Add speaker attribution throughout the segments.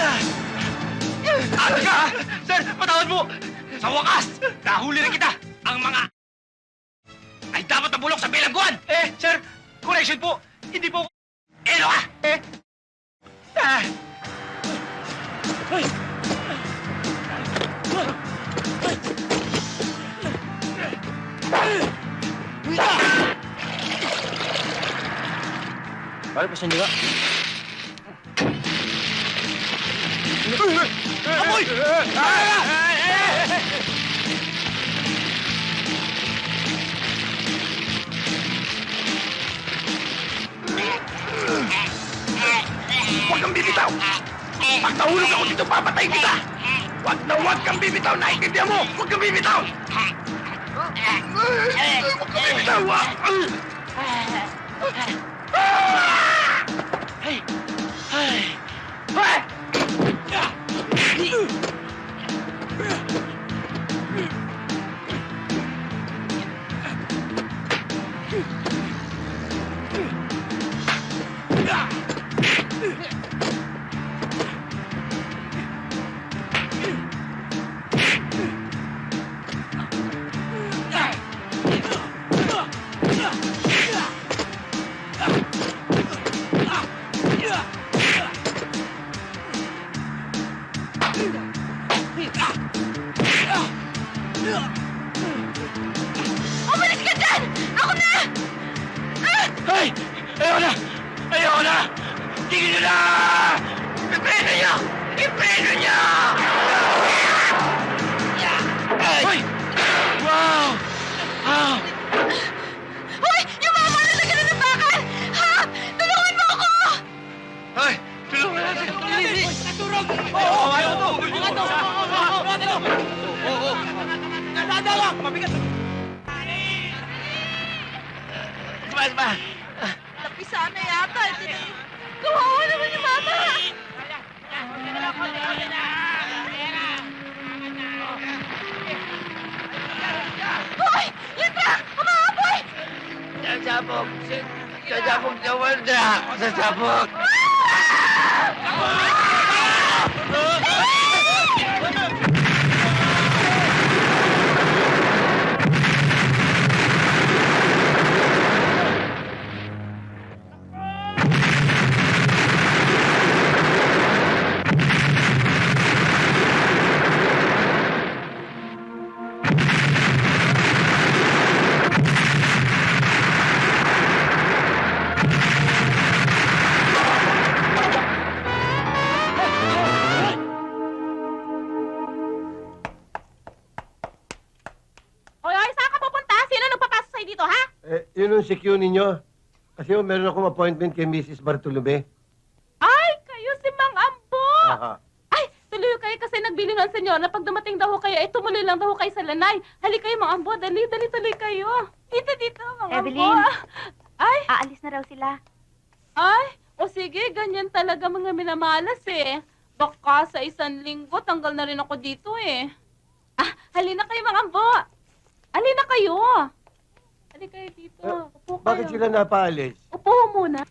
Speaker 1: Ka! Sir, patawad mo! Sa wakas, nahuli na kita! Ang mga ay dapat nabulok sa bilangguan! Sir, correction po! Hindi po... Ano ka? Ay!
Speaker 2: Pare, pasan niyo ka.
Speaker 1: Amoy! Huwag kang bibitaw! Pag nahulog ako dito, papatayin kita! Huwag kang bibitaw! Naiintindihan mo! Huwag kang bibitaw! Huwag kang bibitaw!
Speaker 3: Umalis ka dyan! Ako na!
Speaker 1: Ay! Ayaw na! Ayaw na! Tigil nyo na! Ipreno niyo! Ipreno niyo! Ay! Wow! Ah!
Speaker 3: Hoy! Yung mga mana na gano'n ng bakal! Ha? Tulungan mo ako!
Speaker 1: Ay! Tulungan natin!
Speaker 2: Naturog!
Speaker 1: Oo! Ayaw to!
Speaker 2: Oo! Nadala! Mabigat!
Speaker 1: Kumain ba?
Speaker 3: Napisa na yata. Kawawa naman yung mama! Hoy! Litra! Umaapoy!
Speaker 1: Sasabog! Sasabog na wala! Sasabog!
Speaker 3: Hoy, saan ka pupunta? Sino nagpapasok sa'yo dito, ha?
Speaker 4: Yun ang CQ ninyo. Kasi meron akong appointment kay Mrs. Bartolome.
Speaker 3: Ay, kayo si Mang Ambo!
Speaker 4: Aha.
Speaker 3: Ay, tuloy kayo kasi nagbili ng senyor na pag dumating daw ho kayo, ay tumuloy lang daw ho kayo sa lanay. Hali kayo, Mang Ambo. Dali, tuloy kayo. Dito, Mang Ambo.
Speaker 5: Evelyn.
Speaker 3: Ay,
Speaker 5: Aalis na raw sila.
Speaker 3: ay. O sige, ganyan talaga mga minamalas eh. Baka sa 1 linggo, tanggal na rin ako dito eh. Ah, halina kayo, Mang Ambo. Halina kayo. Halina kayo dito. Upo kayo.
Speaker 4: Bakit sila napaalis?
Speaker 3: Upo ho muna.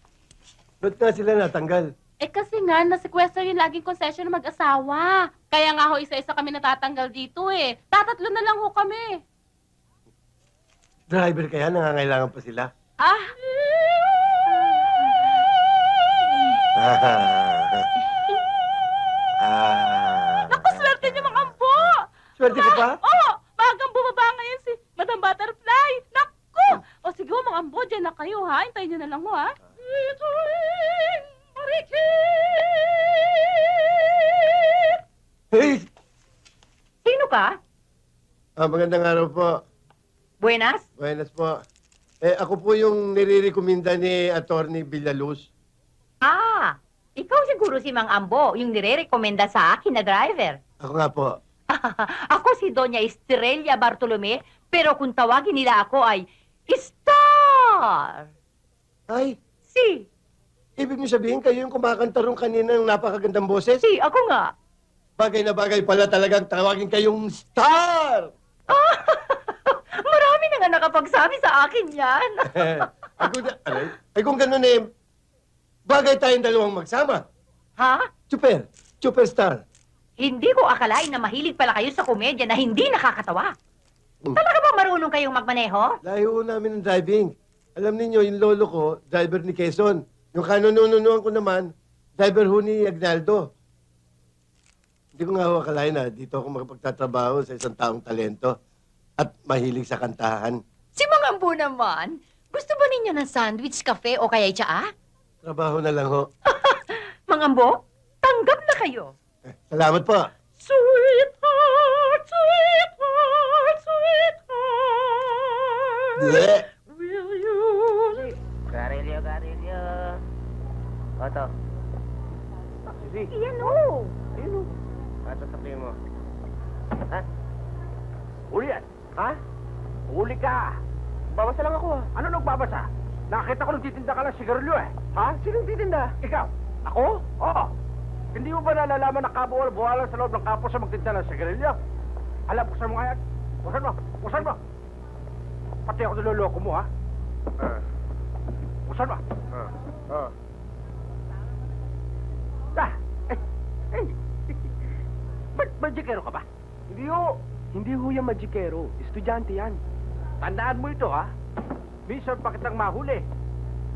Speaker 4: Ba't nga sila natanggal?
Speaker 3: Eh kasi nga, nasa-sequester yung laging concession ng mag-asawa. Kaya nga ho, isa-isa kami natatanggal dito eh. Tatatlo na lang ho kami.
Speaker 4: Driver kaya? Nangangailangan pa sila?
Speaker 3: Ah! Naku, swerte niyo, Mang Ambo!
Speaker 4: Swerte ka pa?
Speaker 3: Oo! Magang bumaba ngayon si Madam Butterfly! Naku! O sige ho, Mang Ambo, dyan na kayo ha. Hintayin niyo na lang ho ha.
Speaker 4: Hey!
Speaker 5: Sino ka?
Speaker 4: Magandang araw po.
Speaker 5: Buenas?
Speaker 4: Buenas po. Ako po yung nire-recommenda ni Attorney Villaluz.
Speaker 5: Ah, ikaw siguro si Mang Ambo, yung nire-rekomenda sa akin na driver.
Speaker 4: Ako nga po.
Speaker 5: Ako si Doña Estrella Bartolome, pero kung tawagin nila ako ay Star!
Speaker 4: Ay,
Speaker 5: Si,
Speaker 4: ibig niyo sabihin kayo yung kumakanta rin kanina ng napakagandang boses?
Speaker 5: si, ako nga.
Speaker 4: Bagay na bagay pala talagang tawagin kayong star!
Speaker 5: Marami na nga nakapagsabi sa akin yan.
Speaker 4: Ay, kung ganun bagay tayong dalawang magsama.
Speaker 5: Ha?
Speaker 4: Super, superstar.
Speaker 5: Hindi ko akalain na mahilig pala kayo sa komedya na hindi nakakatawa.
Speaker 4: Hmm.
Speaker 5: Talaga ba marunong kayong magmaneho?
Speaker 4: Layo namin ng driving. Alam ninyo, yung lolo ko, driver ni Quezon. Yung kanununuan ko naman, driver ho ni Agnaldo. Hindi ko nga ho akalain na dito ako makapagtatrabaho sa isang taong talento at mahilig sa kantahan.
Speaker 5: Si Mang Ambo naman, gusto ba ninyo ng sandwich, kafe o kaya tsaa?
Speaker 4: Trabaho na lang ho.
Speaker 5: Mang Ambo, tanggap na kayo.
Speaker 4: Salamat po.
Speaker 5: Sweetheart, sweetheart, sweetheart.
Speaker 4: Yeah.
Speaker 5: Will you...
Speaker 2: Garilyo. Oto. Susi.
Speaker 5: Yan o.
Speaker 2: Ayun o. Ato sa mo. Ha? Huli yan. Ha? Huli ka. Babasa lang ako ha. Ano nagbabasa? Nakita ko nagtitinda ka ng sigarilyo eh. Ha? Sinong titinda? Ikaw. Ako? Oo. Hindi mo ba nalalaman na kabawal-bawalan sa loob ng kapo sa magtinda ng sigarilyo? Alam, buksan mo nga yan. Buksan mo. Pati ako niloloko mo ha. Buksan mo. Magikero ka ba? Hindi ho yung magikero. Estudyante yan. Tandaan mo ito, ha? Minsan pa kitang mahuli.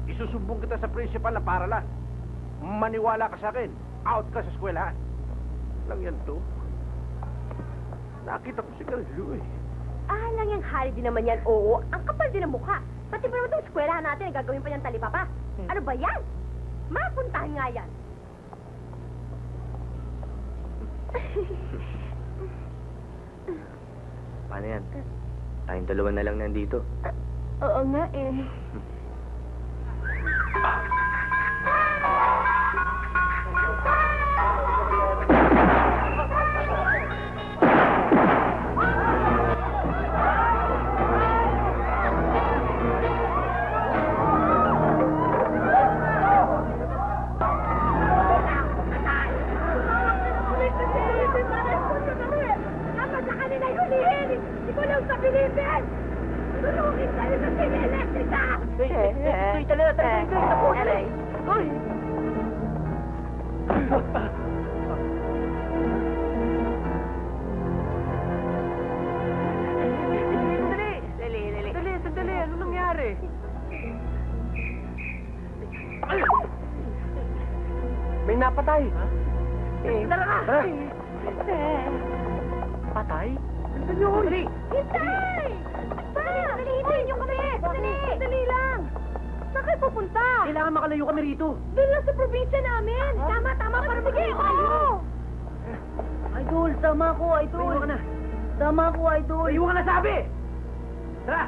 Speaker 2: Isusumbong kita sa principal na paralan. Maniwala ka sa akin. Out ka sa eskwelahan. Lang yan to. Nakita ko si Carlo eh.
Speaker 6: Lang yung hari din naman yan, oo. Ang kapal din ng mukha. Pati pa naman itong eskwelahan natin, gagawin pa niyang talipapa. Ano ba yan? Mapuntahan nga yan.
Speaker 2: Paano yan? Tayong dalawa na lang nandito.
Speaker 6: Oo nga eh. Dapat sa kanila hulihin! Ikulong sa Pilipin! Tulungin kayo sa Sine Electrica! Uy!
Speaker 2: Sandali. Ano nangyari? May napatay.
Speaker 6: Talaga!
Speaker 2: Patay?
Speaker 6: Hintay! Dali, hintayin niyo kami! Dali lang! Saan kayo pupunta?
Speaker 2: Kailangan makalayo kami rito.
Speaker 6: Doon lang sa probinsya namin! Tama, para sige! Oo!
Speaker 5: Idol, tama ko, idol.
Speaker 2: Iwan ka na.
Speaker 5: Tama ko, idol.
Speaker 2: Iwan ka na sabi! Tara!